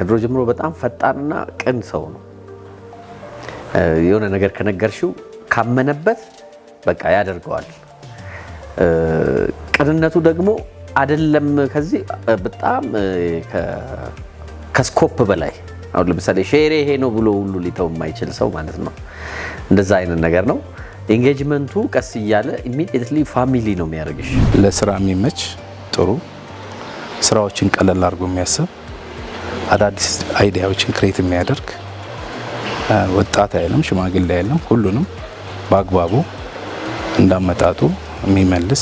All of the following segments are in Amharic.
ከድሮ ጀምሮ በጣም ፈጣንና ቅን ሰው ነው። የሆነ ነገር ከነገርሽው ካመነበት በቃ ያደርገዋል። ቅንነቱ ደግሞ አይደለም ከዚህ በጣም ከስኮፕ በላይ አሁን ለምሳሌ ሼር ይሄ ነው ብሎ ሁሉ ሊተው የማይችል ሰው ማለት ነው። እንደዛ አይነት ነገር ነው። ኤንጌጅመንቱ ቀስ እያለ ኢሚዲየትሊ ፋሚሊ ነው የሚያደርግሽ። ለስራ የሚመች ጥሩ ስራዎችን ቀለል አድርጎ የሚያስብ አዳዲስ አይዲያዎችን ክሬት የሚያደርግ ወጣት አይደለም፣ ሽማግሌ አይደለም፣ ሁሉንም በአግባቡ እንዳመጣጡ የሚመልስ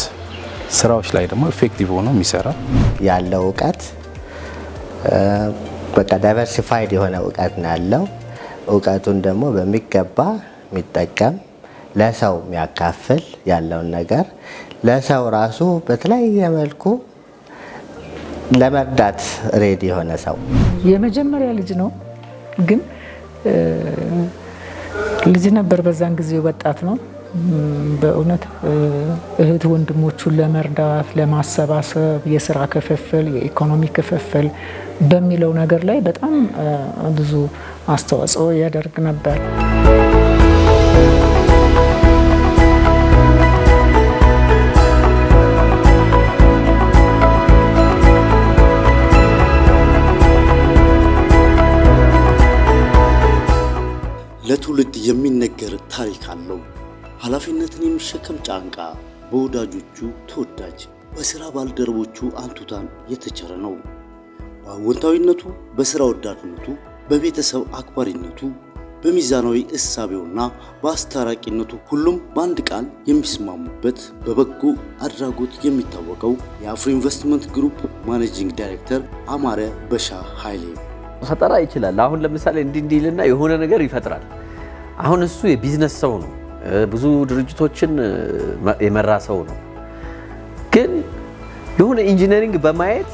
ስራዎች ላይ ደግሞ ኢፌክቲቭ ሆኖ የሚሰራ ያለው እውቀት በቃ ዳይቨርሲፋይድ የሆነ እውቀት ነው ያለው። እውቀቱን ደግሞ በሚገባ የሚጠቀም ለሰው የሚያካፍል ያለውን ነገር ለሰው ራሱ በተለያየ መልኩ ለመርዳት ሬዲ የሆነ ሰው። የመጀመሪያ ልጅ ነው ግን ልጅ ነበር በዛን ጊዜ ወጣት ነው። በእውነት እህት ወንድሞቹን ለመርዳት ለማሰባሰብ የስራ ክፍፍል የኢኮኖሚ ክፍፍል በሚለው ነገር ላይ በጣም ብዙ አስተዋጽኦ ያደርግ ነበር። ለትውልድ የሚነገር ታሪክ አለው። ኃላፊነትን የሚሸከም ጫንቃ፣ በወዳጆቹ ተወዳጅ፣ በሥራ ባልደረቦቹ አንቱታን የተቸረ ነው። በአዎንታዊነቱ፣ በሥራ ወዳድነቱ፣ በቤተሰብ አክባሪነቱ፣ በሚዛናዊ እሳቤውና በአስታራቂነቱ ሁሉም በአንድ ቃል የሚስማሙበት በበጎ አድራጎት የሚታወቀው የአፍሪ ኢንቨስትመንት ግሩፕ ማኔጂንግ ዳይሬክተር አማረ በሻ ኃይሌ ፈጠራ ይችላል። አሁን ለምሳሌ እንዲልና የሆነ ነገር ይፈጥራል። አሁን እሱ የቢዝነስ ሰው ነው፣ ብዙ ድርጅቶችን የመራ ሰው ነው። ግን የሆነ ኢንጂነሪንግ በማየት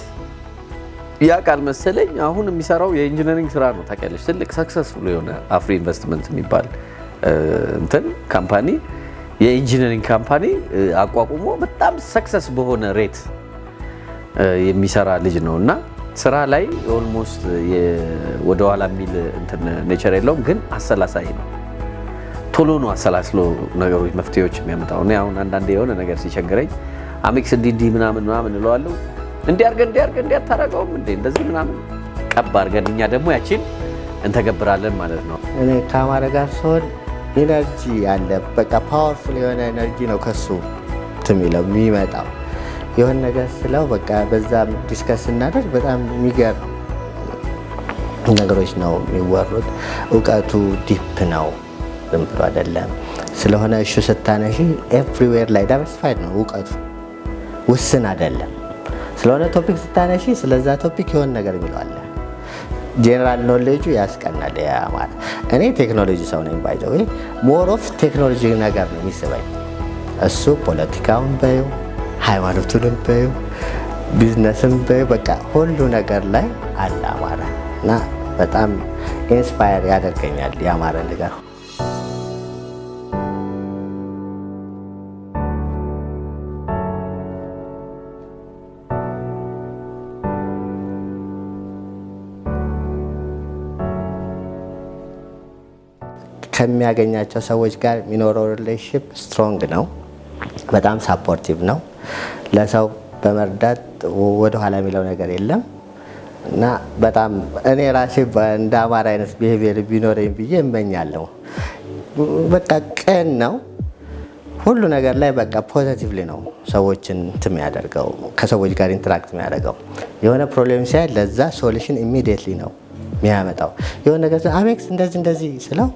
ያ ቃል መሰለኝ አሁን የሚሰራው የኢንጂነሪንግ ስራ ነው። ታውቂያለሽ፣ ትልቅ ሰክሰስፉል የሆነ አፍሪ ኢንቨስትመንት የሚባል ካምፓኒ የኢንጂነሪንግ ካምፓኒ አቋቁሞ በጣም ሰክሰስ በሆነ ሬት የሚሰራ ልጅ ነው እና ስራ ላይ ኦልሞስት ወደ ኋላ የሚል እንትን ኔቸር የለውም። ግን አሰላሳይ ነው። ቶሎ ነው አሰላስሎ ነገሮች መፍትሄዎች የሚያመጣው። እኔ አሁን አንዳንዴ የሆነ ነገር ሲቸግረኝ አሜክስ እንዲህ ምናምን እለዋለሁ። እንዲህ አታረገውም እንዴ እንደዚህ ምናምን ቀብ አድርገን እኛ ደግሞ ያቺን እንተገብራለን ማለት ነው። እኔ ከአማረ ጋር ስሆን ኢነርጂ አለ። በቃ ፓወርፉል የሆነ ኤነርጂ ነው ከሱ የሚለው የሚመጣው። የሆነ ነገር ስለው በቃ በዛ ዲስከስ እናደርግ በጣም የሚገርም ነገሮች ነው የሚወሩት። እውቀቱ ዲፕ ነው፣ ዝም ብሎ አይደለም። ስለሆነ እሹ ስታነሺ ኤቭሪዌር ላይ ዳይቨርሲፋይድ ነው እውቀቱ፣ ውስን አይደለም። ስለሆነ ቶፒክ ስታነሺ ስለዛ ቶፒክ የሆነ ነገር የሚለዋለ ጄኔራል ኖሌጁ ያስቀናል። ያማር እኔ ቴክኖሎጂ ሰው ነኝ ባይዘው ሞር ኦፍ ቴክኖሎጂ ነገር ነው የሚስበኝ። እሱ ፖለቲካውን በዩ ሃይማኖቱንም በዩ ቢዝነስም በዩ በቃ ሁሉ ነገር ላይ አለ አማረ እና በጣም ኢንስፓየር ያደርገኛል የአማረ ነገር። ከሚያገኛቸው ሰዎች ጋር የሚኖረው ሪሌሽንሺፕ ስትሮንግ ነው። በጣም ሳፖርቲቭ ነው። ለሰው በመርዳት ወደ ኋላ የሚለው ነገር የለም እና በጣም እኔ ራሴ እንደ አማረ አይነት ቢሄቪየር ቢኖረኝ ብዬ እመኛለሁ። በቃ ቀን ነው ሁሉ ነገር ላይ በቃ ፖዚቲቭሊ ነው ሰዎችን እንትን የሚያደርገው፣ ከሰዎች ጋር ኢንተራክት የሚያደርገው። የሆነ ፕሮብሌም ሲያይ ለዛ ሶሉሽን ኢሚዲየትሊ ነው የሚያመጣው። የሆነ ነገር አሜክስ እንደዚህ ስለው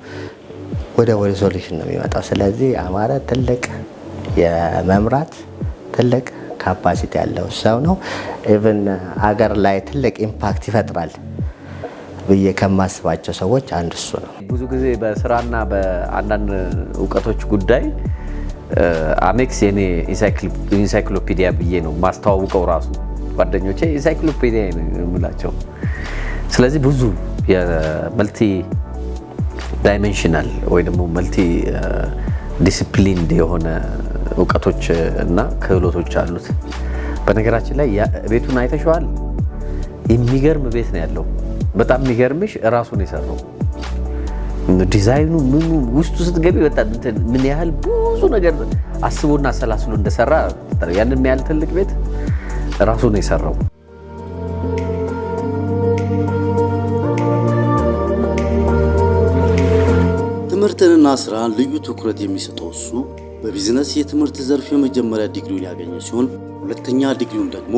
ወደ ሶሉሽን ነው የሚመጣው። ስለዚህ አማረ ትልቅ የመምራት ትልቅ ካፓሲቲ ያለው ሰው ነው። ኢቭን አገር ላይ ትልቅ ኢምፓክት ይፈጥራል ብዬ ከማስባቸው ሰዎች አንዱ እሱ ነው። ብዙ ጊዜ በስራና በአንዳንድ እውቀቶች ጉዳይ አሜክስ የኔ ኢንሳይክሎፒዲያ ብዬ ነው ማስተዋውቀው። ራሱ ጓደኞቼ ኢንሳይክሎፒዲያ ነው የምላቸው። ስለዚህ ብዙ የመልቲ ዳይሜንሽናል ወይ ደግሞ መልቲ ዲሲፕሊንድ የሆነ እውቀቶች እና ክህሎቶች አሉት። በነገራችን ላይ ቤቱን አይተሽዋል። የሚገርም ቤት ነው ያለው። በጣም የሚገርምሽ ራሱን የሰራው ዲዛይኑ ምኑ ውስጡ ስትገቢ በጣም ምን ያህል ብዙ ነገር አስቦና አሰላስሎ እንደሰራ ያንን ያህል ትልቅ ቤት ራሱን የሰራው። ትምህርትንና ስራን ልዩ ትኩረት የሚሰጠው እሱ በቢዝነስ የትምህርት ዘርፍ የመጀመሪያ ዲግሪውን ያገኘ ሲሆን ሁለተኛ ዲግሪውን ደግሞ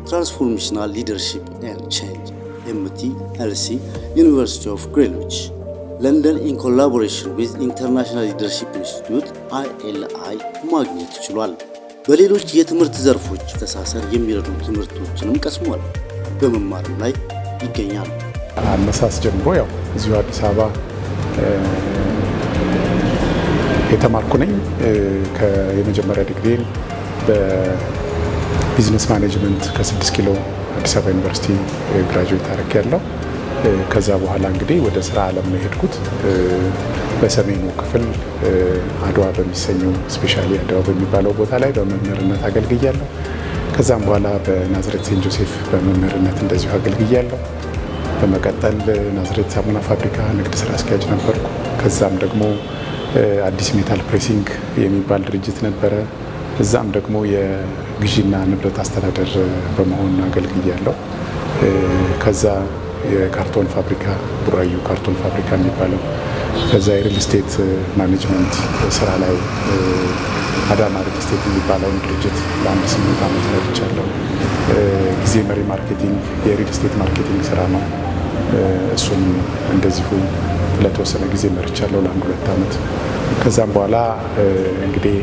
ትራንስፎርሜሽናል ሊደርሺፕ ኤንድ ቼንጅ MTLC ዩኒቨርሲቲ ኦፍ ግሪንዊች ለንደን ኢን ኮላቦሬሽን ዊዝ ኢንተርናሽናል ሊደርሺፕ ኢንስቲትዩት ILI ማግኘት ችሏል። በሌሎች የትምህርት ዘርፎች ተሳሰር የሚረዱ ትምህርቶችንም ቀስሟል። በመማርም ላይ ይገኛል። አነሳስ ጀምሮ ያው እዚሁ አዲስ አበባ የተማርኩ ነኝ። የመጀመሪያ ዲግሪን በቢዝነስ ማኔጅመንት ከ6 ኪሎ አዲስ አበባ ዩኒቨርሲቲ ግራጁዌት አድርጌያለሁ። ከዛ በኋላ እንግዲህ ወደ ስራ ዓለም ነው የሄድኩት። በሰሜኑ ክፍል አድዋ በሚሰኘው ስፔሻሊ አድዋ በሚባለው ቦታ ላይ በመምህርነት አገልግያለሁ። ከዛም በኋላ በናዝሬት ሴንት ጆሴፍ በመምህርነት እንደዚሁ አገልግያለሁ። በመቀጠል ናዝሬት ሳሙና ፋብሪካ ንግድ ስራ አስኪያጅ ነበርኩ። ከዛም ደግሞ አዲስ ሜታል ፕሬሲንግ የሚባል ድርጅት ነበረ። እዛም ደግሞ የግዢና ንብረት አስተዳደር በመሆን አገልግያለሁ። ከዛ የካርቶን ፋብሪካ ቡራዩ ካርቶን ፋብሪካ የሚባለው፣ ከዛ የሪል ስቴት ማኔጅመንት ስራ ላይ አዳማ ሪል ስቴት የሚባለውን ድርጅት ለ8 ዓመት መርቻለሁ። ጊዜ መሪ ማርኬቲንግ የሪል ስቴት ማርኬቲንግ ስራ ነው። እሱም እንደዚሁ ለተወሰነ ጊዜ መርቻለሁ ለ1-2 ዓመት። ከዛም በኋላ እንግዲህ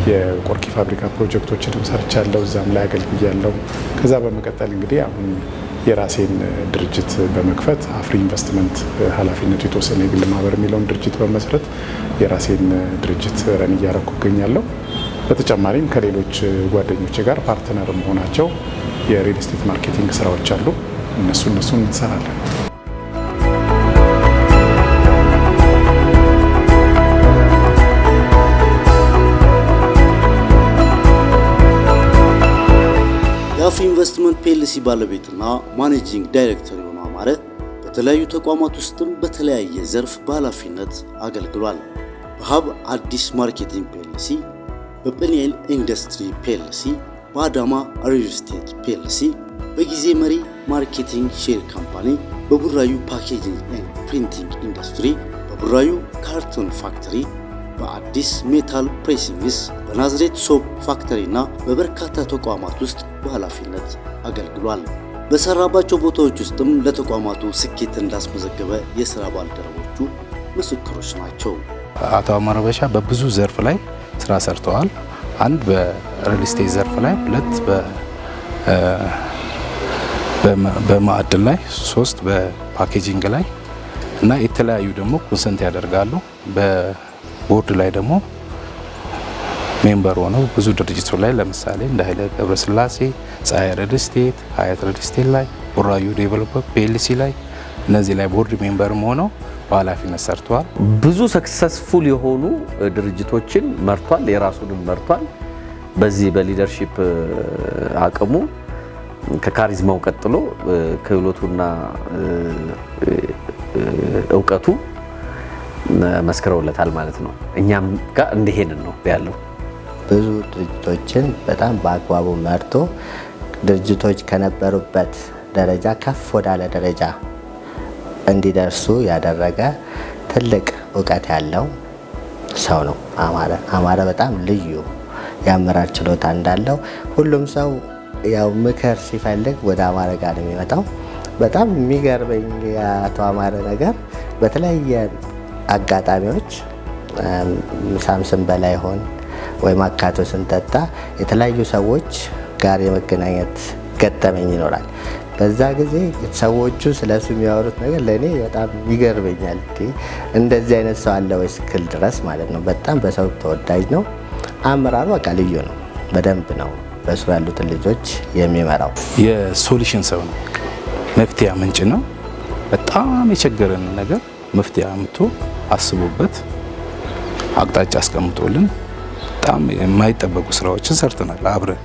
የቆርኪ ፋብሪካ ፕሮጀክቶችንም ሰርቻለሁ፣ እዛም ላይ አገልግያለሁ። ከዛ በመቀጠል እንግዲህ አሁን የራሴን ድርጅት በመክፈት አፍሪ ኢንቨስትመንት ኃላፊነቱ የተወሰነ የግል ማህበር የሚለውን ድርጅት በመስረት የራሴን ድርጅት ረን እያረኩ እገኛለሁ። በተጨማሪም ከሌሎች ጓደኞቼ ጋር ፓርትነር መሆናቸው የሪል ስቴት ማርኬቲንግ ስራዎች አሉ። እነሱን እንሰራለን። የአፍሪ ኢንቨስትመንት ፒኤልሲ ባለቤትና ማኔጂንግ ዳይሬክተር የሆነው አማረ በተለያዩ ተቋማት ውስጥም በተለያየ ዘርፍ በኃላፊነት አገልግሏል። በሀብ አዲስ ማርኬቲንግ ፒኤልሲ፣ በጵኒኤል ኢንዱስትሪ ፒኤልሲ፣ በአዳማ ሪል ስቴት ፒኤልሲ፣ በጊዜ መሪ ማርኬቲንግ ሼር ካምፓኒ፣ በቡራዩ ፓኬጂንግ ኤንድ ፕሪንቲንግ ኢንዱስትሪ፣ በቡራዩ ካርቶን ፋክተሪ፣ በአዲስ ሜታል ፕሬሲንግስ፣ በናዝሬት ሶፕ ፋክተሪ እና በበርካታ ተቋማት ውስጥ በኃላፊነት አገልግሏል። በሰራባቸው ቦታዎች ውስጥም ለተቋማቱ ስኬት እንዳስመዘገበ የሥራ ባልደረቦቹ ምስክሮች ናቸው። አቶ አማረ በሻ በብዙ ዘርፍ ላይ ስራ ሰርተዋል። አንድ በሪል ስቴት ዘርፍ ላይ፣ 2 በማዕድን ላይ፣ 3 በፓኬጂንግ ላይ እና የተለያዩ ደግሞ ኮንሰንት ያደርጋሉ። በቦርድ ላይ ደግሞ ሜምበር ሆነው ብዙ ድርጅቶች ላይ ለምሳሌ እንደ ኃይለ ገብረስላሴ፣ ፀሐይ ሪል ስቴት፣ ሀያት ሪል ስቴት ላይ፣ ቡራዩ ዴቨሎፐር ፒኤልሲ ላይ እነዚህ ላይ ቦርድ ሜምበርም ሆነው በኃላፊነት ሰርተዋል። ብዙ ሰክሰስፉል የሆኑ ድርጅቶችን መርቷል፣ የራሱንም መርቷል። በዚህ በሊደርሺፕ አቅሙ ከካሪዝማው ቀጥሎ ክህሎቱና እውቀቱ መስክረውለታል ማለት ነው። እኛም ጋር እንደሄንን ነው ያለው። ብዙ ድርጅቶችን በጣም በአግባቡ መርቶ ድርጅቶች ከነበሩበት ደረጃ ከፍ ወዳለ ደረጃ እንዲደርሱ ያደረገ ትልቅ እውቀት ያለው ሰው ነው አማረ። በጣም ልዩ የአመራር ችሎታ እንዳለው ሁሉም ሰው ያው ምክር ሲፈልግ ወደ አማረ ጋር ነው የሚመጣው። በጣም የሚገርመኝ የአቶ አማረ ነገር በተለያየ አጋጣሚዎች ሳምስን በላይ ሆን ወይም አካቶ ስንጠጣ የተለያዩ ሰዎች ጋር የመገናኘት ገጠመኝ ይኖራል። በዛ ጊዜ ሰዎቹ ስለሱ የሚያወሩት ነገር ለእኔ በጣም ይገርመኛል። እንደዚህ አይነት ሰው አለ ወይ እስክል ድረስ ማለት ነው። በጣም በሰው ተወዳጅ ነው። አመራሩ በቃ ልዩ ነው። በደንብ ነው በሱ ያሉትን ልጆች የሚመራው። የሶሉሽን ሰው ነው። መፍትሄ ምንጭ ነው። በጣም የቸገረን ነገር መፍትሄ አምጥቶ አስቦበት አቅጣጫ አስቀምጦልን በጣም የማይጠበቁ ስራዎችን ሰርተናል። አብረን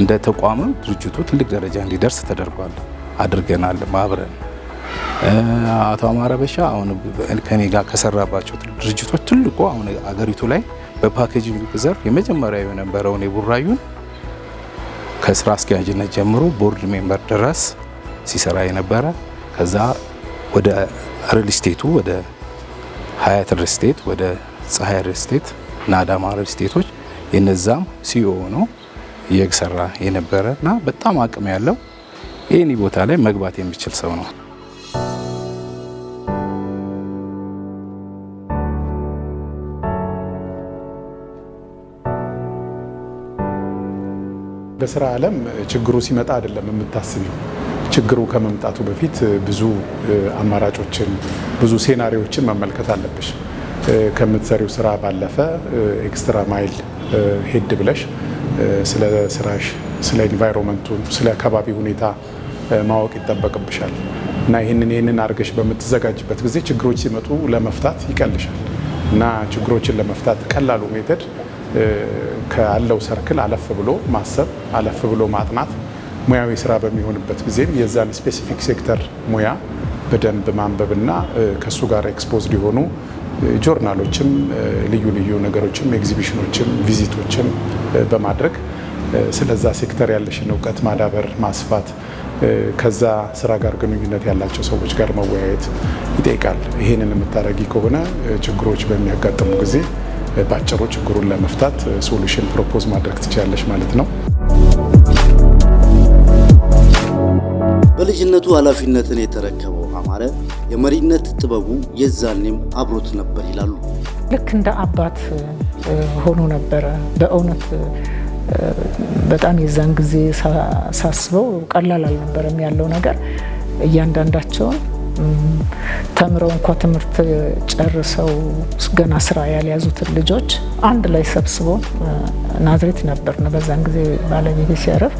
እንደ ተቋም ድርጅቱ ትልቅ ደረጃ እንዲደርስ ተደርጓል። አድርገናል ማብረን። አቶ አማረ በሻ አሁን ከኔ ጋር ከሰራባቸው ድርጅቶች ትልቁ አሁን አገሪቱ ላይ በፓኬጂንግ ዘርፍ የመጀመሪያው የነበረውን የቡራዩን ከስራ አስኪያጅነት ጀምሮ ቦርድ ሜምበር ድረስ ሲሰራ የነበረ ከዛ ወደ ሪል ስቴቱ ወደ ሀያት ሪል ስቴት ወደ ፀሐይ ሪል ስቴት እና አዳማ ሪል ስቴቶች የነዛም ሲኢኦ ነው እየሰራ የነበረና በጣም አቅም ያለው ይሄን ቦታ ላይ መግባት የሚችል ሰው ነው። በስራ ዓለም ችግሩ ሲመጣ አይደለም የምታስቢው። ችግሩ ከመምጣቱ በፊት ብዙ አማራጮችን ብዙ ሴናሪዎችን መመልከት አለብሽ። ከምትሰሪው ስራ ባለፈ ኤክስትራ ማይል ሄድ ብለሽ ስለ ስራሽ፣ ስለ ኢንቫይሮንመንቱ፣ ስለ አካባቢ ሁኔታ ማወቅ ይጠበቅብሻል እና ይህንን አድርገሽ በምትዘጋጅበት ጊዜ ችግሮች ሲመጡ ለመፍታት ይቀልሻል እና ችግሮችን ለመፍታት ቀላሉ ሜተድ ካለው ሰርክል አለፍ ብሎ ማሰብ፣ አለፍ ብሎ ማጥናት፣ ሙያዊ ስራ በሚሆንበት ጊዜም የዛን ስፔሲፊክ ሴክተር ሙያ በደንብ ማንበብና ከሱ ጋር ኤክስፖዝድ የሆኑ ጆርናሎችም ልዩ ልዩ ነገሮችም ኤግዚቢሽኖችም ቪዚቶችም በማድረግ ስለዛ ሴክተር ያለሽን እውቀት ማዳበር ማስፋት ከዛ ስራ ጋር ግንኙነት ያላቸው ሰዎች ጋር መወያየት ይጠይቃል። ይሄንን የምታደርጊ ከሆነ ችግሮች በሚያጋጥሙ ጊዜ ባጭሩ ችግሩን ለመፍታት ሶሉሽን ፕሮፖዝ ማድረግ ትችላለሽ ማለት ነው። በልጅነቱ ኃላፊነትን የተረከበው አማረ የመሪነት ጥበቡ የዛኔም አብሮት ነበር ይላሉ። ልክ እንደ አባት ሆኖ ነበረ። በእውነት በጣም የዛን ጊዜ ሳስበው ቀላል አልነበረም ያለው ነገር። እያንዳንዳቸውን ተምረው እንኳ ትምህርት ጨርሰው ገና ስራ ያልያዙትን ልጆች አንድ ላይ ሰብስቦ ናዝሬት ነበርን በዛን ጊዜ ባለቤቴ ሲያረፍ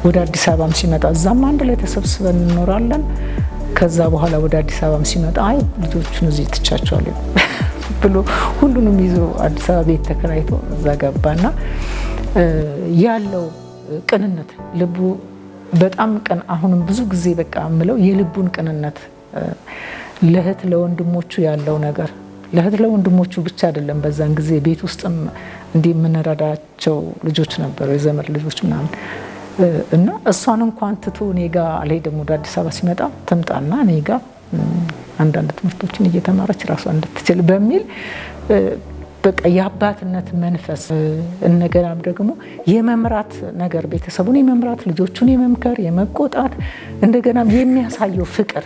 ወደ አዲስ አበባም ሲመጣ እዛም አንድ ላይ ተሰብስበን እንኖራለን። ከዛ በኋላ ወደ አዲስ አበባም ሲመጣ አይ ልጆቹን እዚህ ትቻቸዋለሁ ብሎ ሁሉንም ይዞ አዲስ አበባ ቤት ተከራይቶ እዛ ገባና ያለው ቅንነት ልቡ በጣም ቅን። አሁንም ብዙ ጊዜ በቃ ምለው የልቡን ቅንነት ለእህት ለወንድሞቹ ያለው ነገር ለእህት ለወንድሞቹ ብቻ አይደለም። በዛን ጊዜ ቤት ውስጥም እንዲህ የምንረዳቸው ልጆች ነበሩ፣ የዘመድ ልጆች ምናምን እና እሷን እንኳን ትቶ እኔ ጋ አልሄድም። ወደ አዲስ አበባ ሲመጣ ትምጣና እኔ ጋ አንዳንድ ትምህርቶችን እየተማረች ራሷ እንድትችል በሚል በቃ የአባትነት መንፈስ እንደገናም ደግሞ የመምራት ነገር ቤተሰቡን የመምራት ልጆቹን የመምከር የመቆጣት እንደገናም የሚያሳየው ፍቅር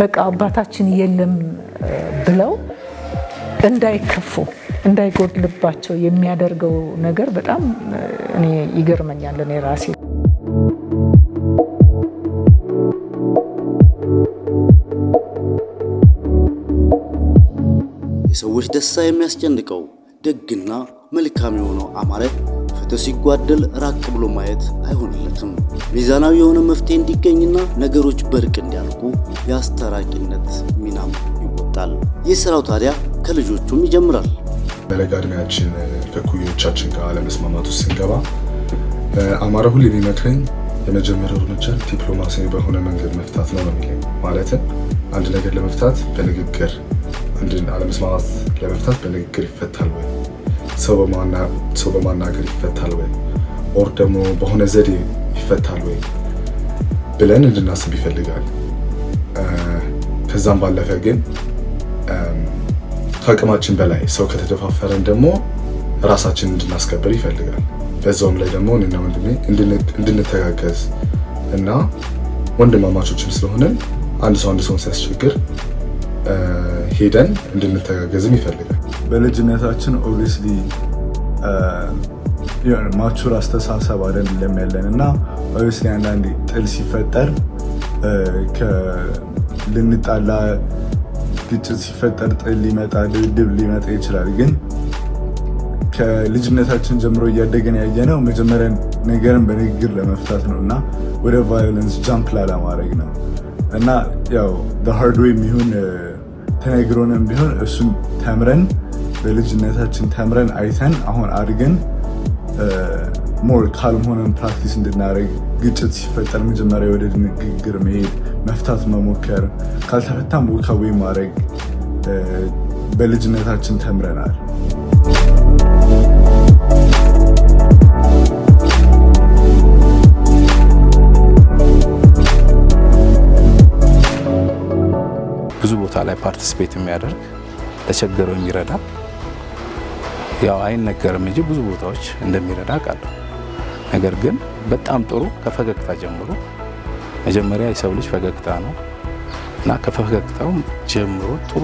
በቃ አባታችን የለም ብለው እንዳይከፉ እንዳይጎድልባቸው የሚያደርገው ነገር በጣም እኔ ይገርመኛል። እኔ ራሴ የሰዎች ደስታ የሚያስጨንቀው ደግና መልካም የሆነው አማረ ፍትህ ሲጓደል ራቅ ብሎ ማየት አይሆንለትም። ሚዛናዊ የሆነ መፍትሄ እንዲገኝና ነገሮች በርቅ እንዲያልቁ የአስታራቂነት ሚናም ይወጣል። ይህ ስራው ታዲያ ከልጆቹም ይጀምራል። በለጋ ዕድሜያችን ከኩዮቻችን ጋር አለመስማማት ውስጥ ስንገባ አማረ ሁሌ የሚመክረኝ የመጀመሪያው እርምጃ ዲፕሎማሲያዊ በሆነ መንገድ መፍታት ነው የሚለኝ። ማለትም አንድ ነገር ለመፍታት በንግግር አንድን አለመስማማት ለመፍታት በንግግር ይፈታል ወይ፣ ሰው በማናገር ይፈታል ወይ፣ ኦር ደግሞ በሆነ ዘዴ ይፈታል ወይ ብለን እንድናስብ ይፈልጋል። ከዛም ባለፈ ግን ከአቅማችን በላይ ሰው ከተደፋፈረን ደግሞ ራሳችን እንድናስከብር ይፈልጋል። በዛውም ላይ ደግሞ እኔና ወንድሜ እንድንተጋገዝ እና ወንድማማቾችም ስለሆነን አንድ ሰውን ሲያስቸግር ሄደን እንድንተጋገዝም ይፈልጋል። በልጅነታችን ኦብቪስሊ ማቹር አስተሳሰብ አይደለም ያለን እና ኦብቪስሊ አንዳንዴ ጥል ሲፈጠር ልንጣላ፣ ግጭት ሲፈጠር ጥል ሊመጣ ድብድብ ሊመጣ ይችላል። ግን ከልጅነታችን ጀምሮ እያደገን ያየነው መጀመሪያ ነገርን በንግግር ለመፍታት ነው እና ወደ ቫዮለንስ ጃምፕ ላለማድረግ ነው እና ያው ሃርድ ዌይ የሚሆን ተነግሮንም ቢሆን እሱን ተምረን በልጅነታችን ተምረን አይተን አሁን አድገን ሞር ካልም ሆነን ፕራክቲስ እንድናደርግ ግጭት ሲፈጠር መጀመሪያ ወደ ንግግር መሄድ መፍታት መሞከር ካልተፈታም ወካዊ ማድረግ በልጅነታችን ተምረናል። ብዙ ቦታ ላይ ፓርቲሲፔት የሚያደርግ ለቸገረው የሚረዳ ያው አይነገርም እንጂ ብዙ ቦታዎች እንደሚረዳ ቃል። ነገር ግን በጣም ጥሩ ከፈገግታ ጀምሮ መጀመሪያ የሰው ልጅ ፈገግታ ነው እና ከፈገግታው ጀምሮ ጥሩ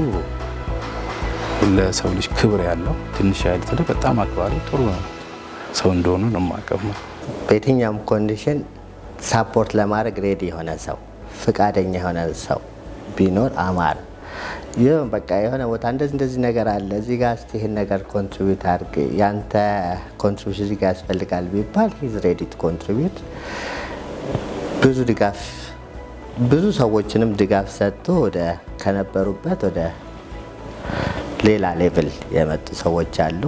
ለሰው ልጅ ክብር ያለው ትንሽ ያህል ትልቅ በጣም አክባሪ ጥሩ ነው ሰው እንደሆነ ነው የማቀፍ ነው። በየትኛውም ኮንዲሽን ሳፖርት ለማድረግ ሬዲ የሆነ ሰው ፍቃደኛ የሆነ ሰው ቢኖር አማረ ይሄን በቃ የሆነ ቦታ እንደዚህ ነገር አለ እዚህ ጋር እስቲ ይሄን ነገር ኮንትሪቢዩት አድርግ ያንተ ኮንትሪቢዩሽን እዚህ ጋር ያስፈልጋል ቢባል ሂዝ ሬዲ ቱ ኮንትሪቢዩት። ብዙ ድጋፍ ብዙ ሰዎችንም ድጋፍ ሰጥቶ ወደ ከነበሩበት ወደ ሌላ ሌቭል የመጡ ሰዎች አሉ።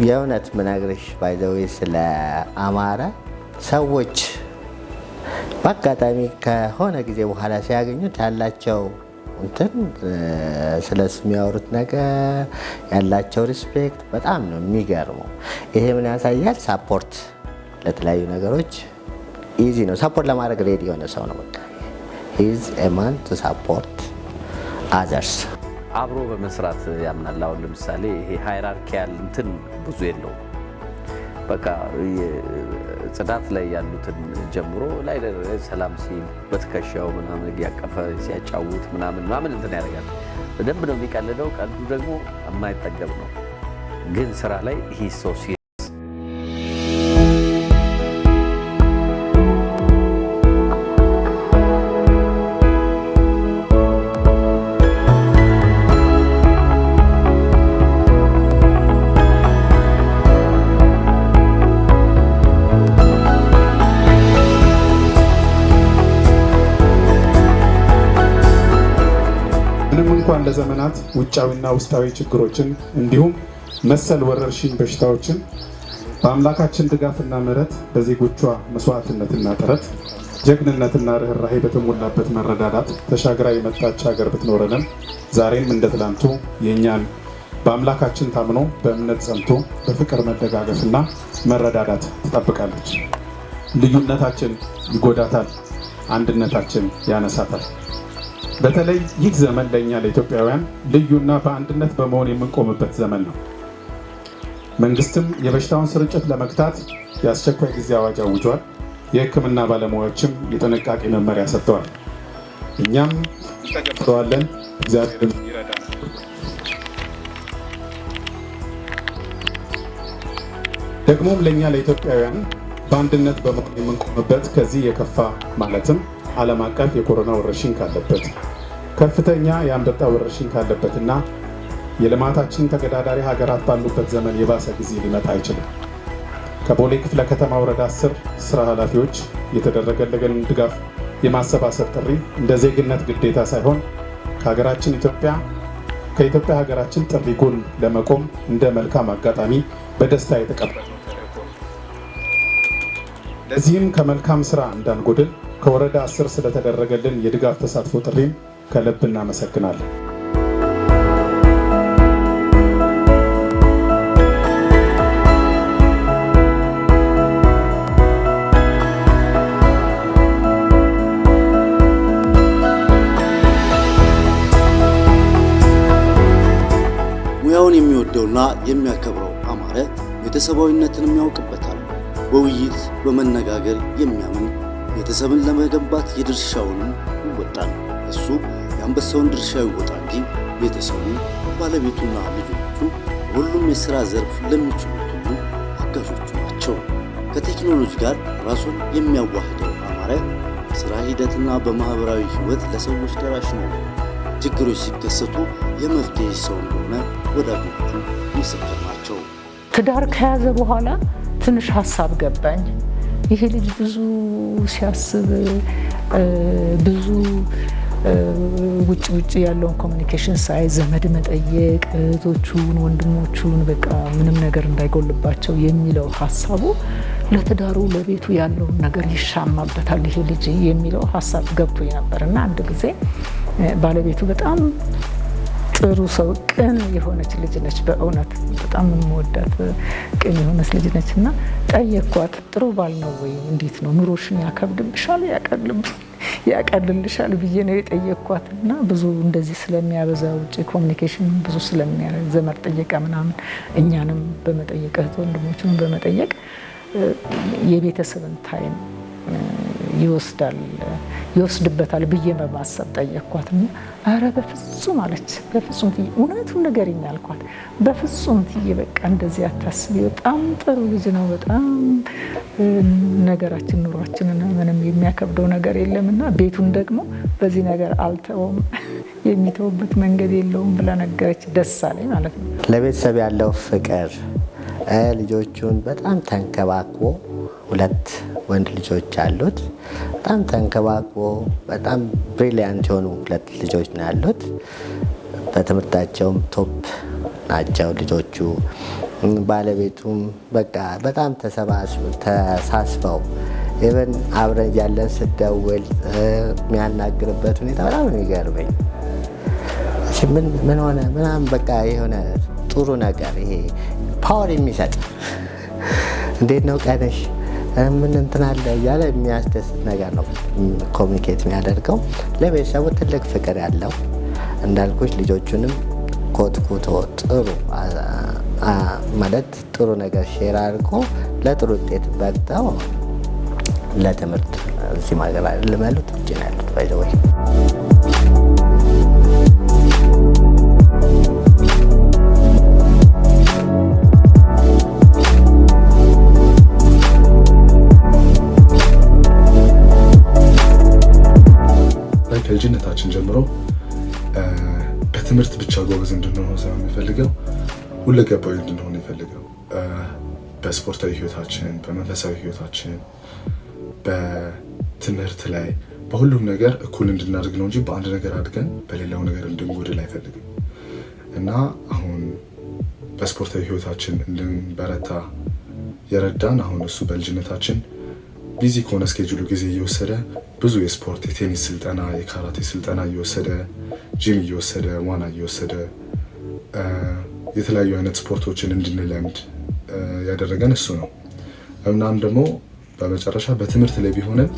የእውነት ምናግርሽ ባይ ዘ ዌይ ስለ አማረ ሰዎች በአጋጣሚ ከሆነ ጊዜ በኋላ ሲያገኙት ያላቸው እንትን ስለሱ የሚያወሩት ነገር ያላቸው ሪስፔክት በጣም ነው የሚገርመው። ይሄ ምን ያሳያል? ሳፖርት ለተለያዩ ነገሮች ኢዚ ነው። ሳፖርት ለማድረግ ሬዲ የሆነ ሰው ነው። በቃ ሂዝ ኤ ማን ቱ ሳፖርት አዘርስ። አብሮ በመስራት ያምናል። አሁን ለምሳሌ ይሄ ሃይራርኪያል እንትን ብዙ የለውም። በቃ ጽዳት ላይ ያሉትን ጀምሮ ላይ ሰላም ሲል በትከሻው ምናምን እያቀፈ ሲያጫውት ምናምን እንትን ያደርጋል። በደንብ ነው የሚቀልደው። ቀልዱ ደግሞ የማይጠገብ ነው። ግን ስራ ላይ ይሄ ሰው እንኳን ለዘመናት ውጫዊና ውስጣዊ ችግሮችን እንዲሁም መሰል ወረርሽኝ በሽታዎችን በአምላካችን ድጋፍና ምሕረት በዜጎቿ መስዋዕትነትና ጥረት ጀግንነትና ርኅራኄ በተሞላበት መረዳዳት ተሻግራ የመጣች ሀገር ብትኖረንም ዛሬም እንደ ትላንቱ የእኛን በአምላካችን ታምኖ በእምነት ጸንቶ በፍቅር መደጋገፍና መረዳዳት ትጠብቃለች። ልዩነታችን ይጎዳታል፣ አንድነታችን ያነሳታል። በተለይ ይህ ዘመን ለእኛ ለኢትዮጵያውያን ልዩና በአንድነት በመሆን የምንቆምበት ዘመን ነው። መንግስትም የበሽታውን ስርጭት ለመግታት የአስቸኳይ ጊዜ አዋጅ አውጇል። የሕክምና ባለሙያዎችም የጥንቃቄ መመሪያ ሰጥተዋል። እኛም እንተገብረዋለን። እግዚአብሔርም ይረዳናል። ደግሞም ለእኛ ለኢትዮጵያውያን በአንድነት በመሆን የምንቆምበት ከዚህ የከፋ ማለትም ዓለም አቀፍ የኮሮና ወረርሽኝ ካለበት ከፍተኛ የአንበጣ ወረርሽኝ ካለበትና የልማታችን ተገዳዳሪ ሀገራት ባሉበት ዘመን የባሰ ጊዜ ሊመጣ አይችልም። ከቦሌ ክፍለ ከተማ ወረዳ 10 ስራ ኃላፊዎች የተደረገልን ድጋፍ የማሰባሰብ ጥሪ እንደ ዜግነት ግዴታ ሳይሆን ከኢትዮጵያ ሀገራችን ጥሪ ጎን ለመቆም እንደ መልካም አጋጣሚ በደስታ የተቀበልነው። ለዚህም ከመልካም ስራ እንዳንጎድል ከወረዳ 10 ስለተደረገልን የድጋፍ ተሳትፎ ጥሪም ከልብ እናመሰግናለን። ሙያውን የሚወደውና የሚያከብረው አማረ ቤተሰባዊነትን ያውቅበታል። በውይይት በመነጋገር የሚያምን ቤተሰብን ለመገንባት የድርሻውንም ይወጣል። እሱ የአንበሳውን ድርሻ ይወጣ እንጂ ቤተሰቡ፣ ባለቤቱና ልጆቹ ሁሉም የሥራ ዘርፍ ለሚችሉት ሁሉ አጋዦቹ ናቸው። ከቴክኖሎጂ ጋር ራሱን የሚያዋህደው አማረ ሥራ ሂደትና በማኅበራዊ ሕይወት ለሰዎች ደራሽ ነው። ችግሮች ሲከሰቱ የመፍትሄ ሰው እንደሆነ ወዳጆቹ ምስክር ናቸው። ትዳር ከያዘ በኋላ ትንሽ ሀሳብ ገባኝ። ይሄ ልጅ ብዙ ሲያስብ ብዙ ውጭ ያለውን ኮሚኒኬሽን ሳይ ዘመድ መጠየቅ እህቶቹን ወንድሞቹን በቃ ምንም ነገር እንዳይጎልባቸው የሚለው ሀሳቡ ለትዳሩ ለቤቱ ያለውን ነገር ይሻማበታል ይሄ ልጅ የሚለው ሀሳብ ገብቶኝ ነበር እና አንድ ጊዜ ባለቤቱ በጣም ጥሩ ሰው ቅን የሆነች ልጅ ነች። በእውነት በጣም የምወዳት ቅን የሆነች ልጅ ነች እና ጠየኳት። ጥሩ ባል ነው ወይ? እንዴት ነው ኑሮሽን ያከብድብሻል ያቀልልሻል ብዬ ነው የጠየኳት እና ብዙ እንደዚህ ስለሚያበዛ ውጭ ኮሚኒኬሽን ብዙ ስለሚያደርግ ዘመድ ጠየቃ ምናምን እኛንም በመጠየቅ እህት ወንድሞችን በመጠየቅ የቤተሰብን ታይም ይወስድበታል ብዬ በማሰብ ጠየኳትና አረ በፍጹም አለች። በፍጹም ትዬ እውነቱን ንገሪኝ አልኳት። በፍጹም ትዬ በቃ እንደዚህ አታስቢ፣ በጣም ጥሩ ልጅ ነው፣ በጣም ነገራችን ኑሯችንን ምንም የሚያከብደው ነገር የለምና ቤቱን ደግሞ በዚህ ነገር አልተውም የሚተውበት መንገድ የለውም ብላ ነገረች። ደስ አለኝ ማለት ነው። ለቤተሰብ ያለው ፍቅር ልጆቹን በጣም ተንከባክቦ 2 ወንድ ልጆች አሉት። በጣም ተንከባክቦ በጣም ብሪሊያንት የሆኑ 2 ልጆች ነው ያሉት። በትምህርታቸውም ቶፕ ናቸው ልጆቹ። ባለቤቱም በቃ በጣም ተሳስበው ኢቨን አብረን ያለን ስደውል የሚያናግርበት ሁኔታ በጣም የሚገርመኝ ምን ሆነ ምናምን በቃ የሆነ ጥሩ ነገር ይሄ ፓወር የሚሰጥ እንዴት ነው ቀንሽ ምን እንትን አለ እያለ የሚያስደስት ነገር ነው ኮሚኒኬት የሚያደርገው። ለቤተሰቡ ትልቅ ፍቅር ያለው እንዳልኩሽ ልጆቹንም ኮትኩቶ ጥሩ ማለት ጥሩ ነገር ሼር አድርጎ ለጥሩ ውጤት በቅተው ለትምህርት እዚህ ማገባ ልመሉት ውጭ ነው ያሉት ባይዘወይ ከልጅነታችን ጀምሮ በትምህርት ብቻ ጎበዝ እንድንሆን ሳይሆን የሚፈልገው ሁለገባዊ እንድንሆን የፈልገው በስፖርታዊ ህይወታችን፣ በመንፈሳዊ ህይወታችን፣ በትምህርት ላይ በሁሉም ነገር እኩል እንድናድግ ነው እንጂ በአንድ ነገር አድገን በሌላው ነገር እንድንጎድል አይፈልግም እና አሁን በስፖርታዊ ህይወታችን እንድንበረታ የረዳን አሁን እሱ በልጅነታችን ቢዚ ከሆነ ስኬጁሉ ጊዜ እየወሰደ ብዙ የስፖርት የቴኒስ ስልጠና፣ የካራቴ ስልጠና እየወሰደ ጂም እየወሰደ ዋና እየወሰደ የተለያዩ አይነት ስፖርቶችን እንድንለምድ ያደረገን እሱ ነው። እናም ደግሞ በመጨረሻ በትምህርት ላይ ቢሆንም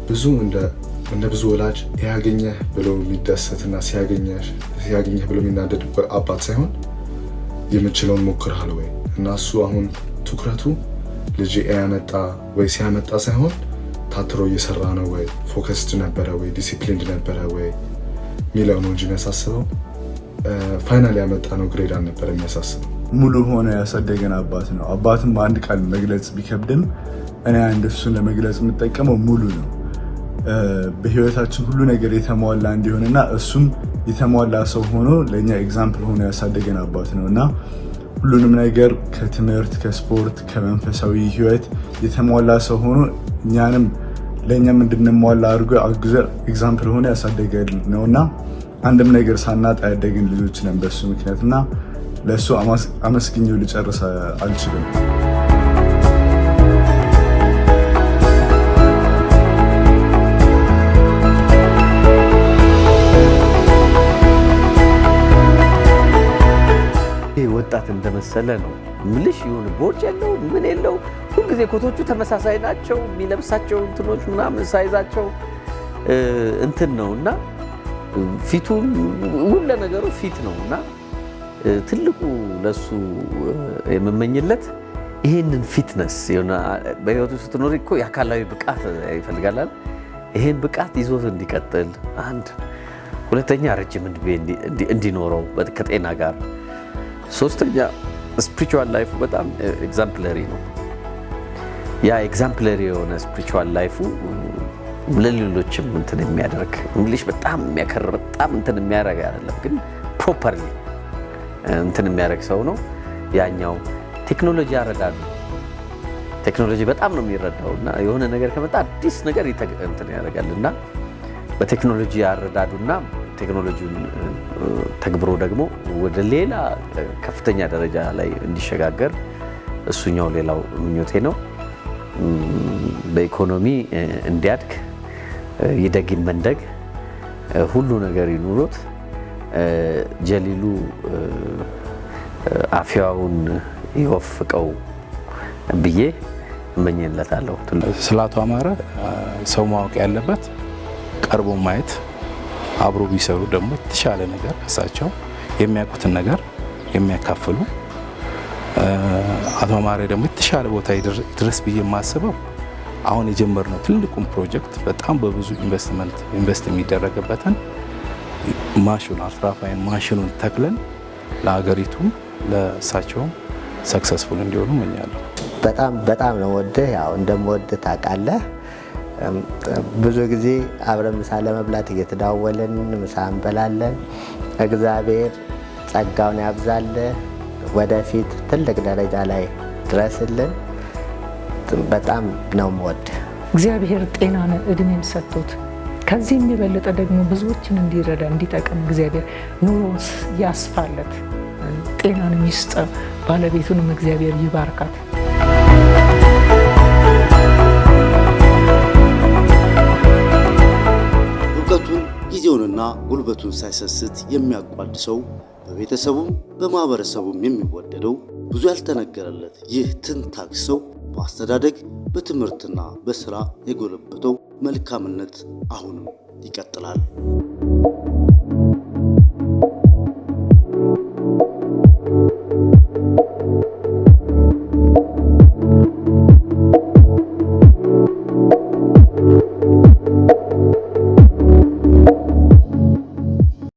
ብዙ እንደ ብዙ ወላጅ ያገኘህ ብሎ የሚደሰትና ሲያገኘህ ብሎ የሚናደድ አባት ሳይሆን የምችለውን ሞክርሃል ወይ እና እሱ አሁን ትኩረቱ ልጅ ያመጣ ወይ ሲያመጣ ሳይሆን ታትሮ እየሰራ ነው ወይ ፎከስድ ነበረ ወይ ዲሲፕሊንድ ነበረ ወይ ሚለው ነው እንጂ የሚያሳስበው ፋይናል ያመጣ ነው ግሬድ አልነበረ የሚያሳስበው። ሙሉ ሆነ ያሳደገን አባት ነው። አባትም በአንድ ቃል መግለጽ ቢከብድም እኔ አንድ እሱን ለመግለጽ የምጠቀመው ሙሉ ነው። በህይወታችን ሁሉ ነገር የተሟላ እንዲሆንና እሱም የተሟላ ሰው ሆኖ ለእኛ ኤግዛምፕል ሆኖ ያሳደገን አባት ነው እና ሁሉንም ነገር ከትምህርት፣ ከስፖርት፣ ከመንፈሳዊ ህይወት የተሟላ ሰው ሆኖ እኛንም ለእኛም እንድንሟላ አድርጎ አግዞ ኤግዛምፕል ሆኖ ያሳደገን ነው እና አንድም ነገር ሳናጣ ያደግን ልጆች ነን በሱ ምክንያት እና ለእሱ አመስግኜው ልጨርስ አልችልም። ወጣት እንደመሰለ ነው ምልሽ። ይሁን ቦርጭ የለው ምን የለው ሁልጊዜ ኮቶቹ ተመሳሳይ ናቸው። የሚለብሳቸው እንትኖች ምናምን ሳይዛቸው እንትን ነው እና ፊቱ ሁሉ ነገሩ ፊት ነው እና ትልቁ ለሱ የምመኝለት ይሄንን ፊትነስ በህይወቱ ስትኖሪ እኮ የአካላዊ ብቃት ይፈልጋል። ይሄን ብቃት ይዞት እንዲቀጥል አንድ፣ ሁለተኛ ረጅም ዕድሜ እንዲኖረው ከጤና ጋር፣ ሶስተኛ ስፒሪቹዋል ላይፉ በጣም ኤግዛምፕለሪ ነው። ያ ኤግዛምፕለሪ የሆነ ስፒሪቹዋል ላይፉ ለሌሎችም እንትን የሚያደርግ እንግሊሽ በጣም የሚያከር በጣም እንትን የሚያደርግ አይደለም፣ ግን ፕሮፐርሊ እንትን የሚያደርግ ሰው ነው። ያኛው ቴክኖሎጂ ያረዳሉ። ቴክኖሎጂ በጣም ነው የሚረዳው እና የሆነ ነገር ከመጣ አዲስ ነገር እንትን ያደርጋል እና በቴክኖሎጂ አረዳዱና ቴክኖሎጂውን ተግብሮ ደግሞ ወደ ሌላ ከፍተኛ ደረጃ ላይ እንዲሸጋገር እሱኛው ሌላው ምኞቴ ነው። በኢኮኖሚ እንዲያድግ ይደግ ይመንደግ ሁሉ ነገር ይኑሮት ጀሊሉ አፍያውን ይወፍቀው ብዬ እመኝለታለሁ። ስለ አቶ አማረ ሰው ማወቅ ያለበት ቀርቦ ማየት፣ አብሮ ቢሰሩ ደግሞ የተሻለ ነገር እሳቸው የሚያውቁትን ነገር የሚያካፍሉ አቶ አማረ ደግሞ የተሻለ ቦታ ድረስ ብዬ የማስበው አሁን የጀመርነው ትልቁን ፕሮጀክት በጣም በብዙ ኢንቨስት የሚደረግበትን ማሽን አፍራፋይን ማሽኑን ተክለን ለሀገሪቱም ለእሳቸውም ሰክሰስፉል እንዲሆኑ እመኛለሁ። በጣም ነው ወድህ ያው እንደምወድህ ታውቃለህ። ብዙ ጊዜ አብረን ምሳ ለመብላት እየተዳወልን ምሳ እንበላለን። እግዚአብሔር ጸጋውን ያብዛልህ፣ ወደፊት ትልቅ ደረጃ ላይ ድረስልን። በጣም ነው የምወድህ። እግዚአብሔር ጤናን እድሜን ሰጥቶት ከዚህ የሚበልጥ ደግሞ ብዙዎችን እንዲረዳ እንዲጠቅም እግዚአብሔር ኑሮን ያስፋለት፣ ጤናን ይስጥ፣ ባለቤቱንም እግዚአብሔር ይባርካት። እውቀቱን ጊዜውንና ጉልበቱን ሳይሰስት የሚያቋድሰው በቤተሰቡም በማህበረሰቡም የሚወደደው ብዙ ያልተነገረለት ይህ ትንታግ ሰው በአስተዳደግ በትምህርትና በስራ የጎለበተው መልካምነት አሁንም ይቀጥላል።